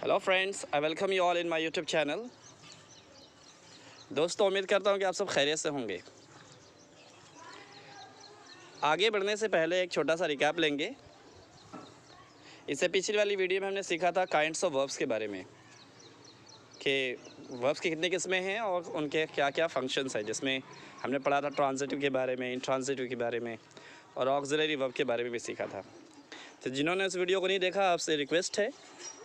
Hello friends, I welcome you all in my YouTube channel. दोस्तों, उम्मीद करता हूँ कि आप सब खैरियत से होंगे। आगे बढ़ने से पहले एक छोटा सा रिकैप लेंगे। इससे पिछली वाली वीडियो में हमने सीखा था काइंड्स ऑफ वर्ब्स के बारे में कि वर्ब्स की कितनी किस्में हैं और उनके क्या क्या फंक्शंस हैं, जिसमें हमने पढ़ा था ट्रांजिटिव के बारे में, इंट्रांजिटिव के बारे में और ऑक्सिलरी वर्ब के बारे में भी सीखा था। तो जिन्होंने इस वीडियो को नहीं देखा, आपसे रिक्वेस्ट है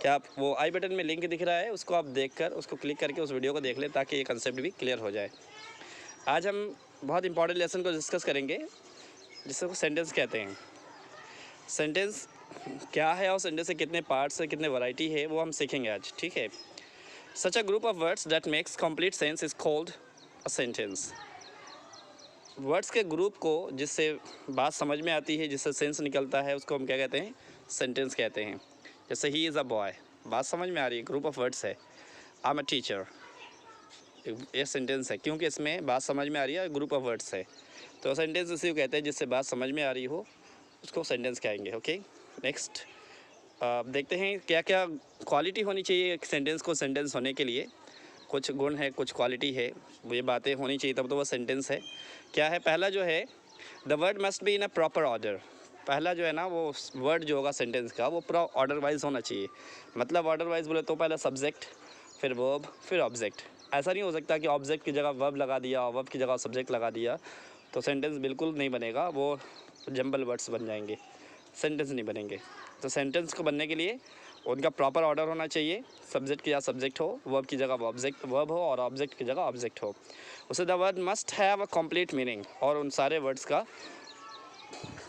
कि आप वो आई बटन में लिंक दिख रहा है, उसको आप देखकर उसको क्लिक करके उस वीडियो को देख लें ताकि ये कंसेप्ट भी क्लियर हो जाए। आज हम बहुत इंपॉर्टेंट लेसन को डिस्कस करेंगे जिसको सेंटेंस कहते हैं। सेंटेंस क्या है और सेंटेंस के कितने पार्ट्स है, कितने वैरायटी है, वो हम सीखेंगे आज, ठीक है। Such a group of words that makes complete sense is called a sentence. Words के ग्रुप को जिससे बात समझ में आती है, जिससे सेंस निकलता है, उसको हम क्या कहते हैं? सेंटेंस कहते हैं। जैसे ही इज़ अ बॉय, बात समझ में आ रही है, ग्रुप ऑफ वर्ड्स है। आई एम अ टीचर, ये सेंटेंस है क्योंकि इसमें बात समझ में आ रही है, ग्रुप ऑफ वर्ड्स है। तो सेंटेंस इसी को कहते हैं जिससे बात समझ में आ रही हो, उसको सेंटेंस कहेंगे। ओके, नेक्स्ट देखते हैं क्या क्या क्वालिटी होनी चाहिए एक सेंटेंस को सेंटेंस होने के लिए। कुछ गुण है, कुछ क्वालिटी है, ये बातें होनी चाहिए तब तो वो सेंटेंस है। क्या है? पहला जो है, the word must be in a proper order. पहला जो है ना, वो वर्ड जो होगा सेंटेंस का, वो पूरा ऑर्डर वाइज होना चाहिए। मतलब ऑर्डर वाइज बोले तो पहला सब्जेक्ट, फिर वर्ब, फिर ऑब्जेक्ट। ऐसा नहीं हो सकता कि ऑब्जेक्ट की जगह वर्ब लगा दिया और वर्ब की जगह सब्जेक्ट लगा दिया, तो सेंटेंस बिल्कुल नहीं बनेगा, वो जंबल वर्ड्स बन जाएंगे, सेंटेंस नहीं बनेंगे। तो सेंटेंस को बनने के लिए उनका प्रॉपर ऑर्डर होना चाहिए। सब्जेक्ट की जगह सब्जेक्ट हो, वर्ब की जगह ऑब्जेक्ट वर्ब हो और ऑब्जेक्ट की जगह ऑब्जेक्ट हो। उसे the word must have a complete meaning, और उन सारे वर्ड्स का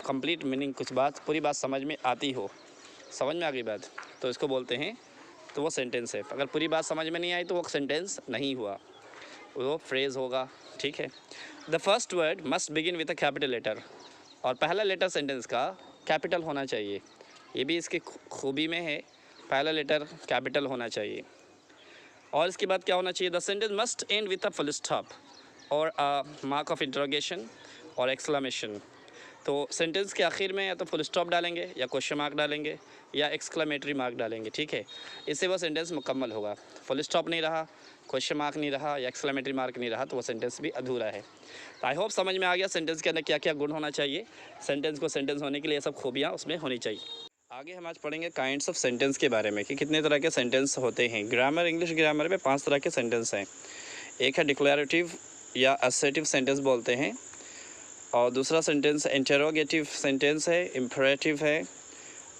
कंप्लीट मीनिंग, कुछ बात पूरी बात समझ में आती हो। समझ में आ गई बात, तो इसको बोलते हैं, तो वो सेंटेंस है। अगर पूरी बात समझ में नहीं आई तो वो सेंटेंस नहीं हुआ, वो फ्रेज़ होगा, ठीक है। The first word must begin with a capital letter, और पहला लेटर सेंटेंस का कैपिटल होना चाहिए। ये भी इसकी खूबी में है, पहला लेटर कैपिटल होना चाहिए। और इसके बाद क्या होना चाहिए? The sentence must and with a full stop और अ मार्क ऑफ इंटरोगेशन और एक्सक्लेमेशन। तो सेंटेंस के आखिर में या तो फुल स्टॉप डालेंगे, या क्वेश्चन मार्क डालेंगे, या एक्सक्लेमेटरी मार्क डालेंगे, ठीक है। इससे वो सेंटेंस मुकम्मल होगा। फुल स्टॉप नहीं रहा, क्वेश्चन मार्क नहीं रहा, या एक्सक्लेमेटरी मार्क नहीं रहा, तो वो सेंटेंस भी अधूरा है। तो आई होप समझ में आ गया सेंटेंस के अंदर क्या क्या गुण होना चाहिए। सेंटेंस को सेंटेंस होने के लिए सब खूबियाँ उसमें होनी चाहिए। आगे हम आज पढ़ेंगे काइंड्स ऑफ सेंटेंस के बारे में कि कितने तरह के सेंटेंस होते हैं। ग्रामर, इंग्लिश ग्रामर में 5 तरह के सेंटेंस हैं। एक है डिक्लेरेटिव या असर्टिव सेंटेंस बोलते हैं, और दूसरा सेंटेंस इंटरोगेटिव सेंटेंस है, इम्परेटिव है,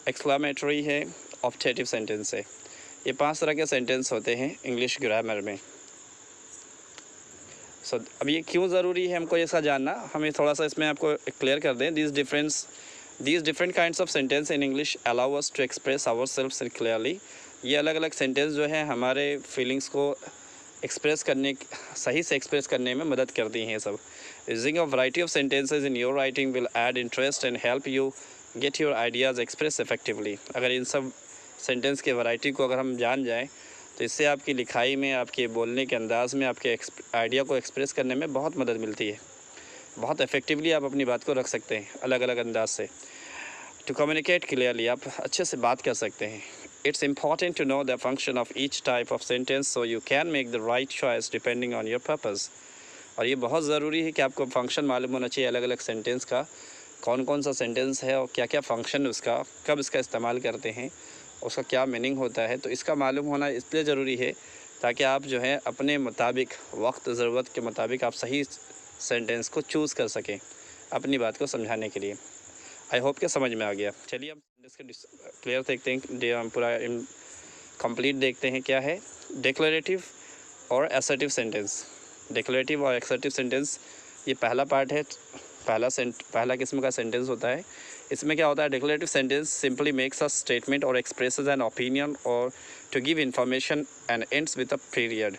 एक्सक्लेमेटरी है, ऑब्जेक्टिव सेंटेंस है। ये 5 तरह के सेंटेंस होते हैं इंग्लिश ग्रामर में। अब ये क्यों ज़रूरी है हमको इसका जानना, हमें थोड़ा सा इसमें आपको क्लियर कर दें। These different kinds of sentence in English allow us to express ourselves clearly. ये अलग अलग सेंटेंस जो है हमारे फीलिंग्स को सही से एक्सप्रेस करने में मदद करती हैं सब। Using a variety of sentences in your writing will add interest and help you get your ideas expressed effectively. अगर इन सब सेंटेंस के वैरायटी को अगर हम जान जाएँ तो इससे आपकी लिखाई में, आपके बोलने के अंदाज़ में, आपके आइडिया को एक्सप्रेस करने में बहुत मदद मिलती है। बहुत इफ़ेक्टिवली आप अपनी बात को रख सकते हैं अलग अलग अंदाज से। टू कम्युनिकेट क्लियरली, आप अच्छे से बात कर सकते हैं। It's important to know the function of each type of sentence so you can make the right choice depending on your purpose. और ये बहुत ज़रूरी है कि आपको फंक्शन मालूम होना चाहिए अलग अलग सेंटेंस का, कौन कौन सा सेंटेंस है और क्या क्या फंक्शन उसका, कब इसका इस्तेमाल करते हैं, उसका क्या मीनिंग होता है। तो इसका मालूम होना इसलिए ज़रूरी है ताकि आप जो है अपने मुताबिक, वक्त ज़रूरत के मुताबिक आप सही सेंटेंस को चूज़ कर सकें अपनी बात को समझाने के लिए। आई होप कि समझ में आ गया। चलिए अब इसका क्लियर देखते हैं, पूरा कंप्लीट देखते हैं क्या है डिक्लेरेटिव और असर्टिव सेंटेंस। डिक्लेरेटिव और असर्टिव सेंटेंस, ये पहला पार्ट है, पहला किस्म का सेंटेंस होता है। इसमें क्या होता है? Declarative sentence simply makes a statement और एक्सप्रेसेस एन ओपिनियन और to give information and ends with a period.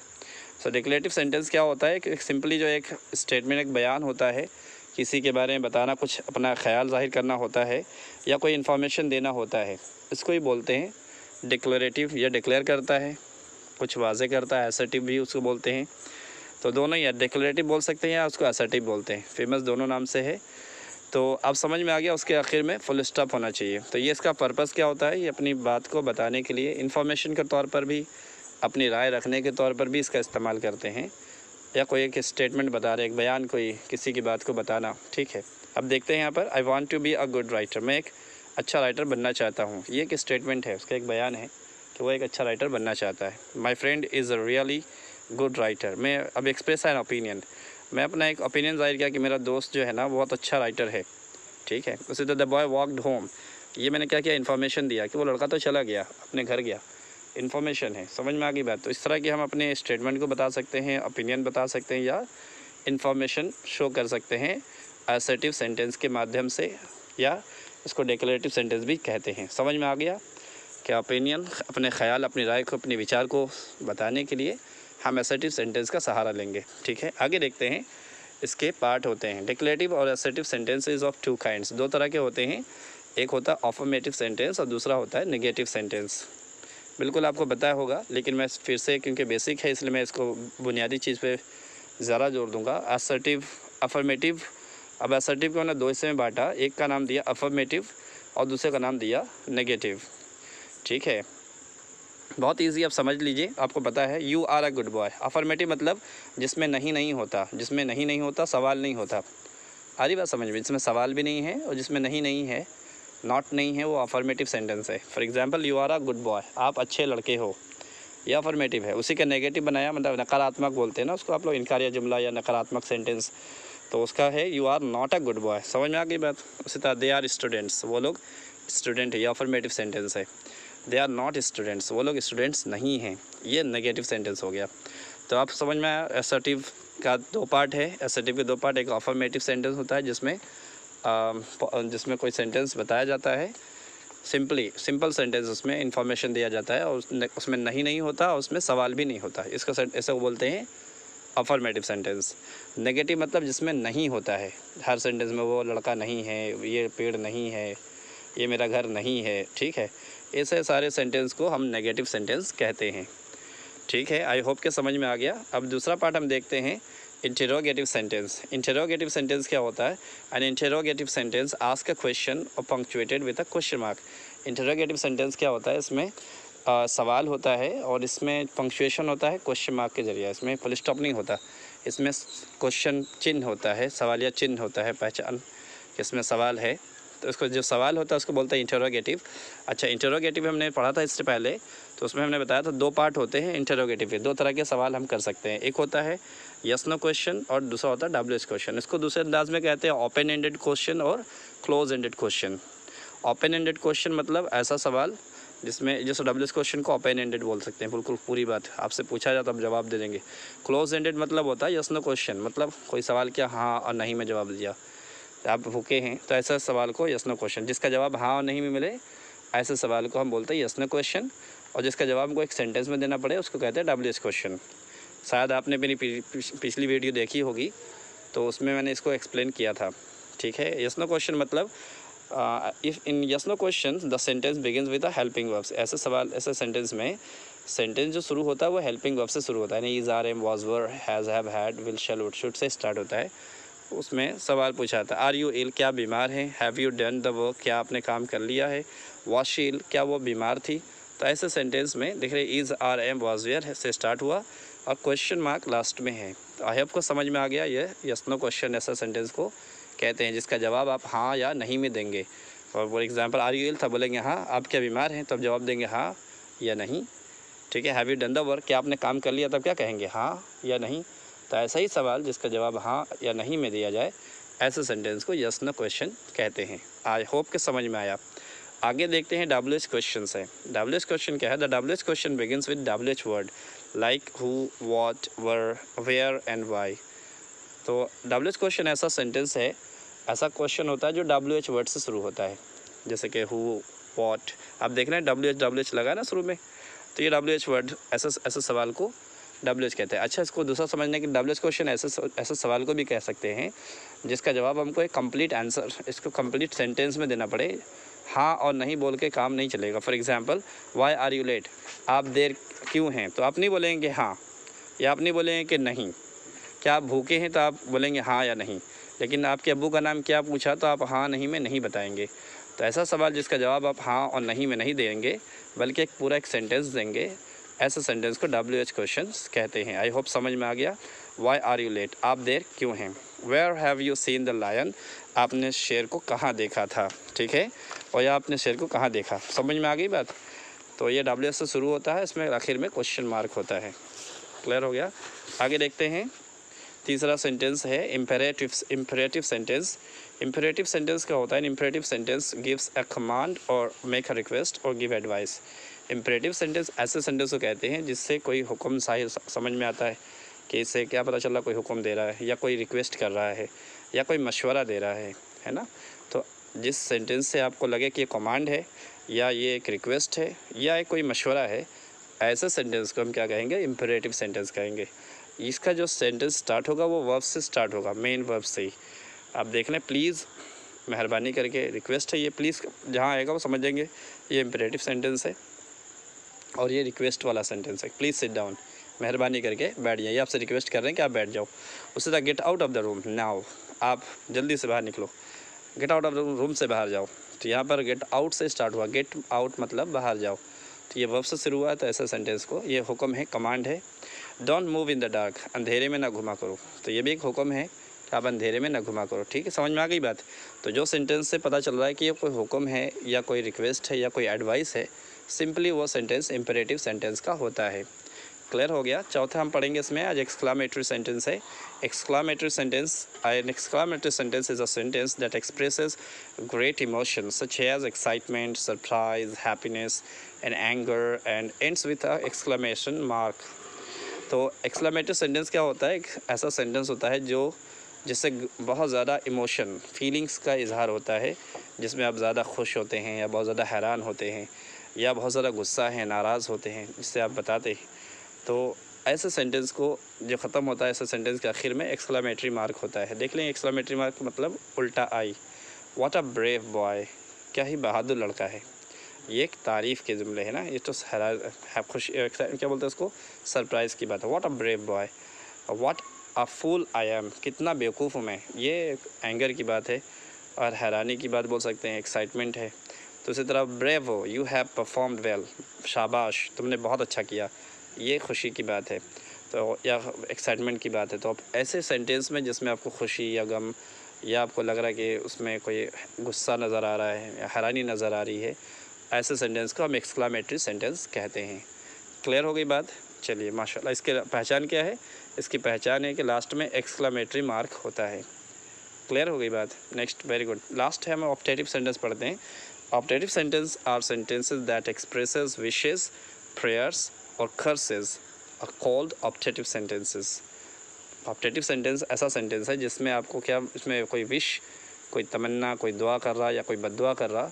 So declarative sentence क्या होता है कि सिंपली जो एक स्टेटमेंट, एक बयान होता है, किसी के बारे में बताना, कुछ अपना ख्याल जाहिर करना होता है या कोई इन्फॉर्मेशन देना होता है, इसको ही बोलते हैं डिक्लेरेटिव। या डिक्लेयर करता है, कुछ वाजे करता है, असर्टिव भी उसको बोलते हैं। तो दोनों ही डिक्लेरेटिव बोल सकते हैं या उसको असर्टिव बोलते हैं, फेमस दोनों नाम से है। तो अब समझ में आ गया, उसके आखिर में फुल स्टॉप होना चाहिए। तो ये इसका पर्पस क्या होता है, ये अपनी बात को बताने के लिए, इन्फॉर्मेशन के तौर पर भी, अपनी राय रखने के तौर पर भी इसका इस्तेमाल करते हैं, या कोई एक स्टेटमेंट बता रहे, एक बयान, कोई किसी की बात को बताना। ठीक है, अब देखते हैं यहाँ पर, I want to be a good writer, मैं एक अच्छा राइटर बनना चाहता हूँ। ये एक स्टेटमेंट है, उसका एक बयान है कि वो एक अच्छा राइटर बनना चाहता है। My friend is a really good writer, मैं अब एक्सप्रेस एन ओपिनियन, मैं अपना एक ओपिनियन जाहिर किया कि मेरा दोस्त जो है ना बहुत अच्छा राइटर है। ठीक है, उसी तरह द बॉय वॉकड होम, ये मैंने क्या किया, इन्फॉर्मेशन दिया कि वो लड़का तो चला गया, अपने घर गया, इन्फॉर्मेशन है। समझ में आ गई बात। तो इस तरह की हम अपने स्टेटमेंट को बता सकते हैं, ओपिनियन बता सकते हैं, या इन्फॉर्मेशन शो कर सकते हैं असर्टिव सेंटेंस के माध्यम से, या इसको डिक्लेरेटिव सेंटेंस भी कहते हैं। समझ में आ गया क्या? ओपिनियन, अपने ख्याल, अपनी राय को, अपने विचार को बताने के लिए हम असर्टिव सेंटेंस का सहारा लेंगे। ठीक है, आगे देखते हैं, इसके पार्ट होते हैं। डिक्लेरेटिव और assertive sentences of two kinds, दो तरह के होते हैं, एक होता है अफर्मेटिव सेंटेंस और दूसरा होता है नेगेटिव सेंटेंस। बिल्कुल आपको पता होगा, लेकिन मैं फिर से, क्योंकि बेसिक है इसलिए मैं इसको बुनियादी चीज़ पे ज़्यादा जोर दूंगा। Assertive, affirmative. अब असर्टिव को मैंने दो हिस्से में बांटा, एक का नाम दिया अफर्मेटिव और दूसरे का नाम दिया नेगेटिव। ठीक है, बहुत इजी, आप समझ लीजिए, आपको पता है। You are a good boy, affirmative मतलब जिसमें नहीं होता, जिसमें नहीं होता, सवाल नहीं होता। आ रही बात समझ में? जिसमें सवाल भी नहीं है और जिसमें नहीं है, नॉट नहीं है, वो अफर्मेटिव सेंटेंस है। For example, you are a good boy, आप अच्छे लड़के हो, ये अफर्मेटिव है। उसी का नेगेटिव बनाया, मतलब नकारात्मक बोलते हैं ना उसको आप लोग, इनकारिया जुमला या नकारात्मक सेंटेंस, तो उसका है you are not a good boy. समझ में आ गई बात? उसी तरह दे आर स्टूडेंट्स, वो लोग स्टूडेंट है, ये अफर्मेटिव सेंटेंस है। दे आर नॉट स्टूडेंट्स, वो लोग स्टूडेंट्स नहीं हैं, ये नेगेटिव सेंटेंस हो गया। तो आप समझ में आया, असर्टिव का दो पार्ट है, असर्टिव के दो पार्ट, एक अफर्मेटिव सेंटेंस होता है जिसमें कोई सेंटेंस बताया जाता है, सिंपल सेंटेंस, उसमें इंफॉर्मेशन दिया जाता है और उसमें नहीं होता, उसमें सवाल भी नहीं होता, इसको ऐसे बोलते हैं अफर्मेटिव सेंटेंस। नेगेटिव मतलब जिसमें नहीं होता है, हर सेंटेंस में वो लड़का नहीं है, ये पेड़ नहीं है, ये मेरा घर नहीं है। ठीक है, ऐसे सारे सेंटेंस को हम नेगेटिव सेंटेंस कहते हैं। ठीक है, आई होप के समझ में आ गया। अब दूसरा पार्ट हम देखते हैं, इंटरोगेटिव सेंटेंस। इंटरोगेटिव सेंटेंस क्या होता है? An interrogative sentence ask a question और punctuated with a question mark. Interrogative sentence क्या होता है? इसमें सवाल होता है और इसमें पंक्चुएशन होता है क्वेश्चन मार्क के जरिए, इसमें फुल स्टॉप नहीं होता, इसमें क्वेश्चन चिन्ह होता है, सवालिया चिन्ह होता है, पहचान इसमें सवाल है, तो इसको जो सवाल होता है उसको बोलते हैं इंटरोगेटिव। अच्छा, इंटरोगेटिव हमने पढ़ा था इससे पहले, तो उसमें हमने बताया था दो पार्ट होते हैं इंटरोगेटिव के, दो तरह के सवाल हम कर सकते हैं, एक होता है यस नो क्वेश्चन और दूसरा होता है डब्ल्यू एस क्वेश्चन। इसको दूसरे अंदाज में कहते हैं ओपन एंडेड क्वेश्चन और close ended question. Open ended question मतलब ऐसा सवाल जिसमें, जैसे डब्ल्यू एस क्वेश्चन को ओपन एंडेड बोल सकते हैं, बिल्कुल पूरी बात आपसे पूछा जाए तो आप जवाब दे देंगे। क्लोज एंडेड मतलब होता है यस नो क्वेश्चन, मतलब कोई सवाल किया, हाँ और नहीं में जवाब दिया, आप भूखे हैं, तो ऐसा सवाल को यस नो क्वेश्चन, जिसका जवाब हाँ और नहीं में मिले, ऐसे सवाल को हम बोलते हैं यस नो क्वेश्चन, और जिसका जवाब हमको एक सेंटेंस में देना पड़े उसको कहते हैं डब्ल्यू एस क्वेश्चन। शायद आपने मेरी पिछली वीडियो देखी होगी, तो उसमें मैंने इसको एक्सप्लेन किया था। ठीक है, यस नो क्वेश्चन मतलब if in yes no question the sentence begins with a helping verbs. ऐसे सवाल, ऐसे सेंटेंस में सेंटेंस जो शुरू होता है वो हेल्पिंग वर्ब से शुरू होता है, is, are, am, was, were, has, have, had, will, shall, would, should से स्टार्ट होता है। उसमें सवाल पूछा था, आर यू इल, क्या बीमार है, have you done the work, क्या आपने काम कर लिया है, वॉज शी इल, क्या वो बीमार थी। तो ऐसे सेंटेंस में देख रहे is, are, am, was, were से स्टार्ट हुआ और क्वेश्चन मार्क लास्ट में है। तो आई होप को समझ में आ गया, ये यस नो क्वेश्चन ऐसा सेंटेंस को कहते हैं जिसका जवाब आप हाँ या नहीं में देंगे। और फॉर एग्जांपल आर यू इल था, बोलेंगे हाँ, आप क्या बीमार हैं, तब जवाब देंगे हाँ या नहीं। ठीक है, have you done the work, क्या आपने काम कर लिया, तब क्या कहेंगे हाँ या नहीं। तो ऐसा ही सवाल जिसका जवाब हाँ या नहीं में दिया जाए, ऐसे सेंटेंस को यस नो क्वेश्चन कहते हैं। आई होप के समझ में आया। आगे देखते हैं डब्ल्यू एच क्वेश्चन से। डब्ल्यू एच क्वेश्चन क्या है? The W H question begins with W H word like who, what, where, where and why. तो डब्ल्यू एच क्वेश्चन ऐसा सेंटेंस है, ऐसा क्वेश्चन होता है जो डब्ल्यू एच वर्ड से शुरू होता है, जैसे कि हु, व्हाट, आप देख रहे हैं डब्ल्यू एच लगा ना शुरू में, तो ये डब्ल्यू एच वर्ड ऐसे सवाल को डब्ल्यू एच कहते हैं। अच्छा, इसको दूसरा समझने के डब्ल्यू एच क्वेश्चन ऐसे सवाल को भी कह सकते हैं जिसका जवाब हमको एक कंप्लीट आंसर, इसको कंप्लीट सेंटेंस में देना पड़े, हाँ और नहीं बोल के काम नहीं चलेगा। For example, why are you late, आप देर क्यों हैं, तो आप नहीं बोलेंगे हाँ, या आप नहीं बोलेंगे कि नहीं। क्या आप भूखे हैं, तो आप बोलेंगे हाँ या नहीं। लेकिन आपके अब्बू का नाम क्या पूछा तो आप हाँ नहीं में नहीं बताएंगे। तो ऐसा सवाल जिसका जवाब आप हाँ और नहीं में नहीं देंगे बल्कि एक पूरा एक सेंटेंस देंगे, ऐसे सेंटेंस को WH क्वेश्चंस कहते हैं। आई होप समझ में आ गया। वाई आर यू लेट, आप देर क्यों हैं। Where have you seen the lion, आपने शेर को कहाँ देखा था, ठीक है। और या आपने शेर को कहाँ देखा, समझ में आ गई बात। तो ये WH से शुरू होता है, इसमें आखिर में क्वेश्चन मार्क होता है। क्लियर हो गया। आगे देखते हैं। तीसरा सेंटेंस है इम्पेरेटिव सेंटेंस। इम्पेरेटिव सेंटेंस क्या होता है। Imperative sentence gives a command और मेक अ रिक्वेस्ट और गिव एडवाइस। इम्पेरेटिव सेंटेंस ऐसे सेंटेंस को कहते हैं जिससे कोई हुक्म साहिर समझ में आता है कि इससे क्या पता चला कोई हुक्म दे रहा है या कोई रिक्वेस्ट कर रहा है या कोई मशवरा दे रहा है ना। तो जिस सेंटेंस से आपको लगे कि ये कमांड है या ये एक रिक्वेस्ट है या कोई मशवरा है, ऐसे सेंटेंस को हम क्या कहेंगे, इम्पेरेटिव सेंटेंस कहेंगे। इसका जो सेंटेंस स्टार्ट होगा वो वर्ब से स्टार्ट होगा, मेन वर्ब से ही। आप देख लें, प्लीज़, मेहरबानी करके, रिक्वेस्ट है ये, प्लीज़ जहाँ आएगा वो समझ जाएंगे ये इम्पेरेटिव सेंटेंस है और ये रिक्वेस्ट वाला सेंटेंस है। प्लीज़ सिट डाउन, मेहरबानी करके बैठ जाइए। आपसे रिक्वेस्ट कर रहे हैं कि आप बैठ जाओ। उससे था get out of the room now, आप जल्दी से बाहर निकलो, get out of the room से बाहर जाओ। तो यहाँ पर गेट आउट से स्टार्ट हुआ, गेट आउट मतलब बाहर जाओ। तो ये वर्ब से शुरू हुआ है, तो ऐसा सेंटेंस को, ये हुक्म है, कमांड है। Don't move in the dark, अंधेरे में ना घुमा करो। तो ये भी एक हुक्म है कि आप अंधेरे में ना घुमा करो, ठीक है। समझ में आ गई बात। तो जो सेंटेंस से पता चल रहा है कि ये कोई हुक्म है या कोई रिक्वेस्ट है या कोई एडवाइस है, सिंपली वो सेंटेंस इम्पेरेटिव सेंटेंस का होता है। क्लियर हो गया। चौथा हम पढ़ेंगे इसमें आज एक्सक्लामेटरी सेंटेंस है। Exclamatory sentence, an exclamatory sentence is a sentence that expresses great emotion such as excitement, surprise, happiness and anger and ends with a exclamation mark. तो एक्सक्लेमेटरी सेंटेंस क्या होता है, एक ऐसा सेंटेंस होता है जो जिससे बहुत ज़्यादा इमोशन, फीलिंग्स का इजहार होता है, जिसमें आप ज़्यादा खुश होते हैं या बहुत ज़्यादा हैरान होते हैं या बहुत ज़्यादा गुस्सा है, नाराज़ होते हैं, जिससे आप बताते हैं। तो ऐसे सेंटेंस को जो ख़त्म होता है, ऐसे सेंटेंस के आखिर में एक्सक्लेमेटरी मार्क होता है। देख लें, एक्सक्लेमेटरी मार्क मतलब उल्टा आई। व्हाट अ ब्रेव बॉय, क्या ही बहादुर लड़का है। ये एक तारीफ़ के जुमले है ना, ये तो खुश, क्या बोलते हैं उसको, सरप्राइज़ की बात है। What a brave boy, what a fool I am, कितना बेवकूफ़ हूँ मैं, ये एंगर की बात है। और हैरानी की बात बोल सकते हैं, एक्साइटमेंट है। तो इसी तरह ब्रेव हो, यू हैव परफॉर्म्ड वेल, शाबाश तुमने बहुत अच्छा किया, ये खुशी की बात है। तो या एक्साइटमेंट की बात है। तो आप ऐसे सेंटेंस में जिसमें आपको खुशी या गम या आपको लग रहा है कि उसमें कोई गुस्सा नज़र आ रहा है या हैरानी नज़र आ रही है, ऐसे सेंटेंस को हम एक्सक्लेमेटरी सेंटेंस कहते हैं। क्लियर हो गई बात। चलिए माशाल्लाह। इसके पहचान क्या है, इसकी पहचान है कि लास्ट में एक्सक्लेमेटरी मार्क होता है। क्लियर हो गई बात। Next, very good. लास्ट है, हम ऑप्टेटिव सेंटेंस पढ़ते हैं। Optative sentence are sentences that expresses wishes, prayers और curses are called optative sentences. Optative sentence ऐसा सेंटेंस है जिसमें आपको क्या, इसमें कोई विश, कोई तमन्ना, कोई दुआ कर रहा या कोई बद्दुआ कर रहा,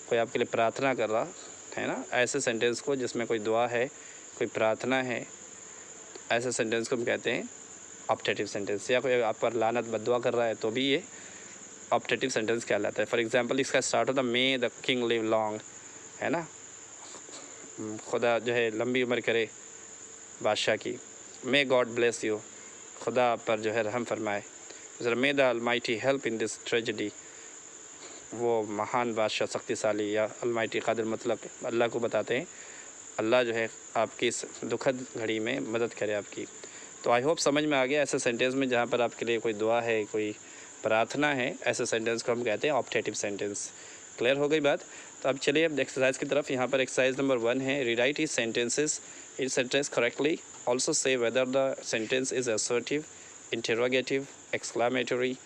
कोई आपके लिए प्रार्थना कर रहा है ना, ऐसे सेंटेंस को जिसमें कोई दुआ है, कोई प्रार्थना है, ऐसे सेंटेंस को हम कहते हैं ऑप्टेटिव सेंटेंस। या कोई आप पर लानत बद्दुआ कर रहा है तो भी ये ऑप्टेटिव सेंटेंस कहलाता है। फॉर एग्जांपल, इसका स्टार्ट होता है मे द किंग लिव लॉन्ग, है ना, खुदा जो है लंबी उम्र करे बादशाह की। मे गॉड ब्लेस यू, खुदा पर जो है रहम फरमाए। मे the Almighty help in this tragedy, वो महान बादशाह शक्तिशाली या अलमाइटी कादिर मतलब अल्लाह को बताते हैं, अल्लाह जो है आपकी इस दुखद घड़ी में मदद करे आपकी। तो आई होप समझ में आ गया। ऐसे सेंटेंस में जहाँ पर आपके लिए कोई दुआ है, कोई प्रार्थना है, ऐसे सेंटेंस को हम कहते हैं ऑप्टेटिव सेंटेंस। क्लियर हो गई बात। तो अब चलिए अब एक्सरसाइज की तरफ। यहाँ पर एक्सरसाइज नंबर 1 है, rewrite his sentences in sentence correctly, also say whether the sentence is assertive, interrogative, exclamatory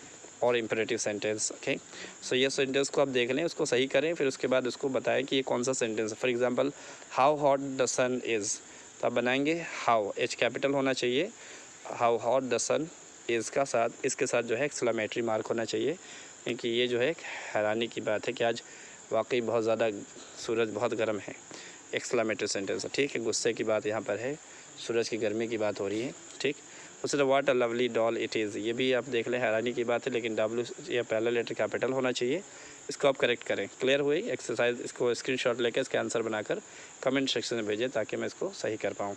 और इम्पेरेटिव सेंटेंस। ओके, सो ये सेंटेंस को आप देख लें, उसको सही करें, फिर उसके बाद उसको बताएं कि ये कौन सा सेंटेंस है। For example, how hot the sun is, तो आप बनाएंगे हाउ, एच कैपिटल होना चाहिए, how hot the sun is का साथ, इसके साथ जो है एक्सक्लेमेटरी मार्क होना चाहिए, क्योंकि ये जो है एक हैरानी की बात है कि आज वाकई बहुत ज़्यादा सूरज बहुत गर्म है। एक्सक्लेमेटरी सेंटेंस है, ठीक है, गुस्से की बात यहाँ पर है, सूरज की गर्मी की बात हो रही है, ठीक। उससे what a lovely doll it is, ये भी आप देख लें, हैरानी की बात है, लेकिन डब्ल्यू या पहला लेटर कैपिटल होना चाहिए। इसको आप करेक्ट करें। क्लियर हुई एक्सरसाइज। इसको स्क्रीनशॉट लेकर इसके आंसर बनाकर कमेंट सेक्शन में भेजें ताकि मैं इसको सही कर पाऊँ।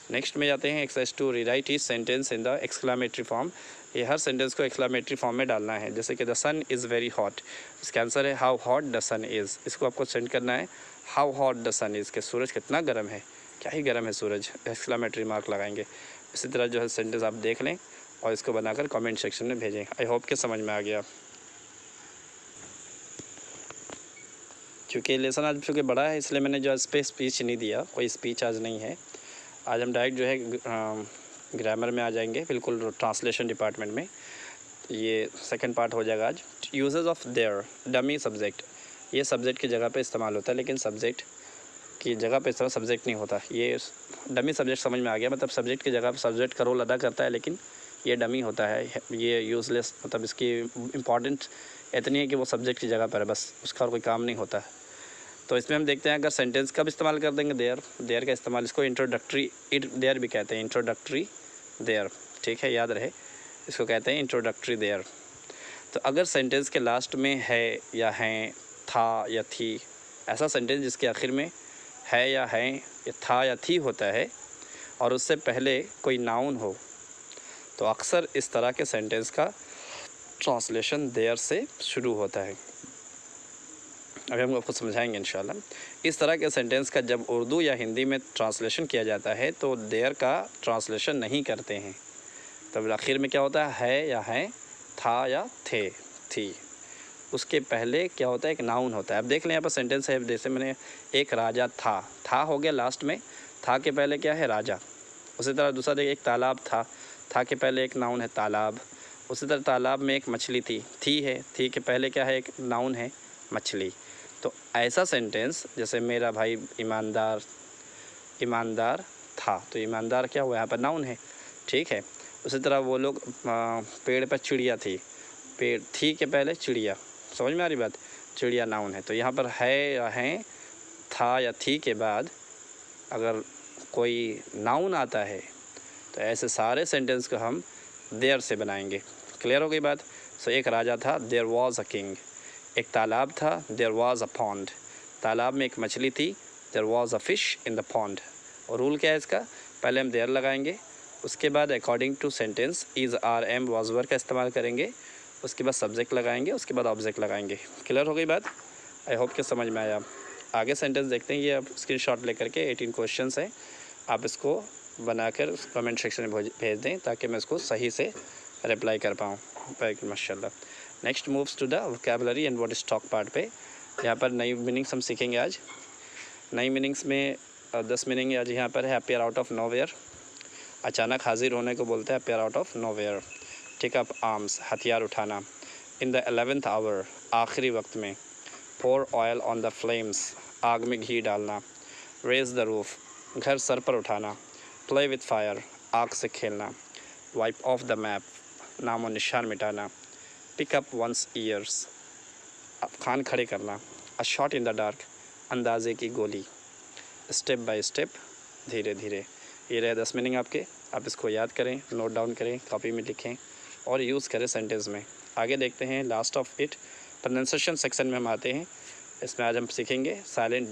नेक्स्ट में जाते हैं exercise 2, rewrite each sentence in the exclamatory form. ये हर सेंटेंस को एक्सक्लामेटरी फॉर्म में डालना है। जैसे कि the sun is very hot, इसका आंसर है how hot the sun is. इसको आपको सेंड करना है how hot the sun is, कि सूरज कितना गर्म है, क्या ही गर्म है सूरज, एक्सक्लामेटरी मार्क लगाएंगे। इसी तरह जो है सेंटेंस आप देख लें और इसको बनाकर कमेंट सेक्शन में भेजें। आई होप कि समझ में आ गया। क्योंकि लेसन आज चूँकि बड़ा है इसलिए मैंने जो इस पर स्पीच नहीं दिया, कोई स्पीच आज नहीं है। आज हम डायरेक्ट जो है ग्रामर में आ जाएंगे, बिल्कुल ट्रांसलेशन डिपार्टमेंट में। ये सेकंड पार्ट हो जाएगा आज। Uses of their, dummy subject, ये सब्जेक्ट की जगह पे इस्तेमाल होता है, लेकिन सब्जेक्ट की जगह पे इस्तेमाल सब्जेक्ट नहीं होता। ये डमी सब्जेक्ट समझ में आ गया, मतलब सब्जेक्ट की जगह पर सब्जेक्ट का रोल अदा करता है, लेकिन ये डमी होता है, ये यूज़लेस, मतलब इसकी इम्पॉर्टेंट इतनी है कि वो सब्जेक्ट की जगह पर है, बस उसका और कोई काम नहीं होता है। तो इसमें हम देखते हैं अगर सेंटेंस कब इस्तेमाल कर देंगे, देयर का इस्तेमाल, इसको इंट्रोडक्टरी देयर भी कहते हैं, इंट्रोडक्टरी देयर, ठीक है, याद रहे, इसको कहते हैं इंट्रोडक्टरी देयर। तो अगर सेंटेंस के लास्ट में है या हैं, था या थी, ऐसा सेंटेंस जिसके आखिर में है या हैं या था या थी होता है और उससे पहले कोई नाउन हो, तो अक्सर इस तरह के सेंटेंस का ट्रांसलेशन देयर से शुरू होता है। अभी हम आपको समझाएंगे इंशाल्लाह। इस तरह के सेंटेंस का जब उर्दू या हिंदी में ट्रांसलेशन किया जाता है तो देयर का ट्रांसलेशन नहीं करते हैं, तब आखिर में क्या होता है या हैं, था या थे, थी, उसके पहले क्या होता है, एक नाउन होता है। अब देख लें यहाँ पर सेंटेंस है, जैसे मैंने एक राजा था हो गया लास्ट में, था के पहले क्या है, राजा। उसी तरह दूसरा देखिए, एक तालाब था के पहले एक नाउन है, तालाब। उसी तरह तालाब में एक मछली थी है, थी के पहले क्या है, एक नाउन है, मछली। तो ऐसा सेंटेंस जैसे मेरा भाई ईमानदार था, तो ईमानदार क्या हुआ, यहाँ पर नाउन है, ठीक है। उसी तरह वो लोग पेड़ पर चिड़िया थी, पेड़ थी के पहले चिड़िया, समझ में आ रही बात, चिड़िया नाउन है। तो यहाँ पर है या हैं, था या थी के बाद अगर कोई नाउन आता है तो ऐसे सारे सेंटेंस को हम देयर से बनाएंगे। क्लियर हो गई बात। सो एक राजा था, देयर वॉज अ किंग। एक तालाब था, देयर वॉज अ पॉन्ड, तालाब में एक मछली थी, there was a fish in the pond. और रूल क्या है इसका, पहले हम देयर लगाएंगे, उसके बाद according to sentence is, are, am, was, were का इस्तेमाल करेंगे, उसके बाद सब्जेक्ट लगाएंगे, उसके बाद ऑब्जेक्ट लगाएंगे। क्लियर हो गई बात। आई होप कि समझ में आया। आगे सेंटेंस देखते हैं। ये आप स्क्रीनशॉट लेकर के 18 क्वेश्चंस हैं, आप इसको बनाकर कमेंट सेक्शन में भेज दें ताकि मैं इसको सही से रिप्लाई कर पाऊँ। माशाल्लाह। Next moves to the vocabulary and word stock part पे। यहाँ पर नई मीनिंग्स हम सीखेंगे आज। नई मीनिंग्स में 10 मीनिंग आज यहाँ पर है। अपीयर आउट ऑफ नोवेयर, अचानक हाजिर होने को बोलते हैं appear out of nowhere. Take up arms, हथियार उठाना। इन द 11th आवर, आखिरी वक्त में। Pour oil on the flames, आग में घी डालना। रेज द रूफ, घर सर पर उठाना। प्ले विथ फायर, आग से खेलना। वाइप ऑफ द मैप, नामो निशान मिटाना। पिक अप वंस ईयर्स, कान खड़े करना। A shot in the dark, अंदाजे की गोली। स्टेप बाय स्टेप, धीरे धीरे। ये रहे 10 मीनिंग आपके। आप इसको याद करें, नोट डाउन करें, कॉपी में लिखें और यूज़ करें सेंटेंस में। आगे देखते हैं last of it, pronunciation section में हम आते हैं। इसमें आज हम सीखेंगे साइलेंट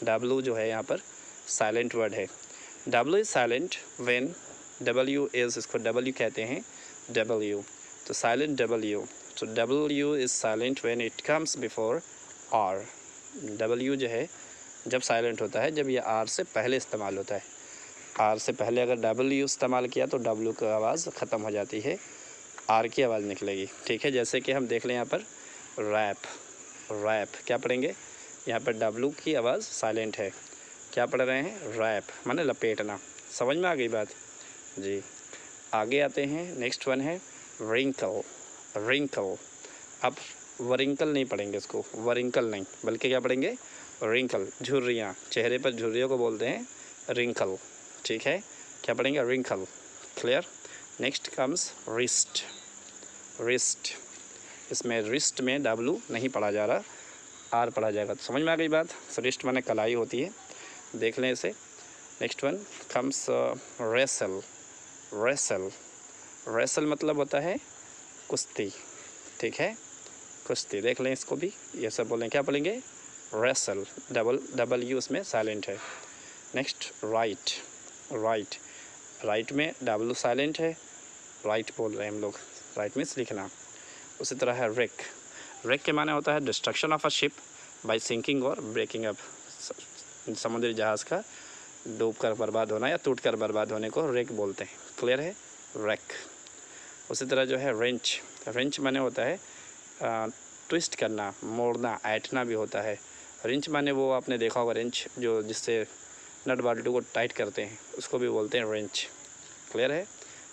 डब्लू जो है यहाँ पर साइलेंट वर्ड है। W is silent when, W is, इसको डब्ल्यू कहते हैं, डब्ल्यू, तो साइलेंट डब्ल्यू। तो W is silent when it comes before R. W जो है जब साइलेंट होता है जब ये आर से पहले इस्तेमाल होता है। आर से पहले अगर डब्ल्यू इस्तेमाल किया तो डब्ल्यू की आवाज़ ख़त्म हो जाती है, आर की आवाज़ निकलेगी, ठीक है। जैसे कि हम देख लें यहाँ पर रैप, क्या पढ़ेंगे, यहाँ पर डब्ल्यू की आवाज़ साइलेंट है, क्या पढ़ रहे हैं, रैप माने लपेटना। समझ में आ गई बात जी। आगे आते हैं, नेक्स्ट वन है रिंकल। अब वरिंकल नहीं पढ़ेंगे इसको, वरिंकल नहीं, बल्कि क्या पढ़ेंगे, रिंकल, झुर्रियाँ, चेहरे पर झुर्रियों को बोलते हैं रिंकल, ठीक है। क्या पढ़ेंगे, wrinkle. Clear. Next comes wrist. इसमें रिस्ट में डब्लू नहीं पढ़ा जा रहा, आर पढ़ा जाएगा। तो समझ में आ गई बात। रिस्ट माने कलाई होती है, देख लें इसे। नेक्स्ट वन कम्स रेसल मतलब होता है कुश्ती, ठीक है, कुश्ती, देख लें इसको भी। ये सब बोलें, क्या बोलेंगे, रेसल, डबल यू उसमें साइलेंट है। नेक्स्ट राइट, राइट में W साइलेंट है, राइट बोल रहे हैं हम लोग, राइट मीन्स लिखना। उसी तरह है रेक, रेक के माने होता है destruction of a ship by sinking और ब्रेकिंग अप, समुद्री जहाज़ का डूब कर बर्बाद होना या टूट कर बर्बाद होने को रेक बोलते हैं। क्लियर है, रेक। उसी तरह जो है रेंच, रेंच माने होता है ट्विस्ट करना, मोड़ना, ऐंठना भी होता है। रेंच माने वो आपने देखा होगा रेंच जो जिससे नट बाल्टू को टाइट करते हैं, उसको भी बोलते हैं रेंच। क्लियर है,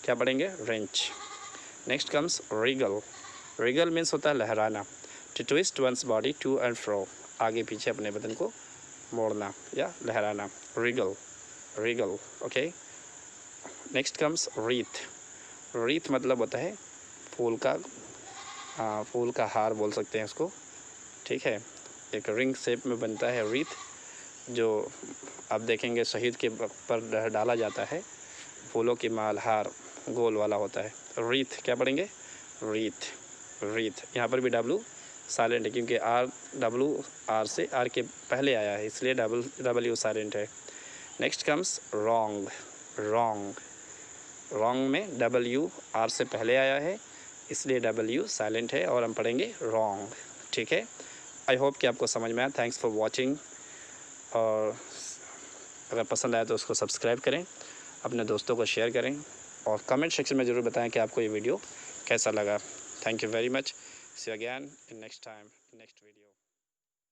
क्या पढ़ेंगे, wrench. Next comes wriggle, wriggle means होता है लहराना, to twist one's body to and fro, आगे पीछे अपने बदन को मोड़ना या लहराना, wriggle, wriggle. Okay. Next comes wreath, wreath मतलब होता है फूल का फूल का हार बोल सकते हैं उसको, ठीक है। एक रिंग शेप में बनता है रीथ, जो आप देखेंगे शहीद के पर डाला जाता है, फूलों की माल, हार गोल वाला होता है। रीथ क्या पढ़ेंगे, रीथ, रीथ। यहाँ पर भी W साइलेंट है क्योंकि R से R के पहले आया है, इसलिए W साइलेंट है। Next comes wrong, wrong, wrong में W R से पहले आया है, इसलिए W साइलेंट है और हम पढ़ेंगे रॉन्ग, ठीक है। आई होप कि आपको समझ में आया। थैंक्स फॉर वॉचिंग, और अगर पसंद आया तो उसको सब्सक्राइब करें, अपने दोस्तों को शेयर करें और कमेंट सेक्शन में ज़रूर बताएं कि आपको ये वीडियो कैसा लगा। Thank you very much. See you again in next time, next video.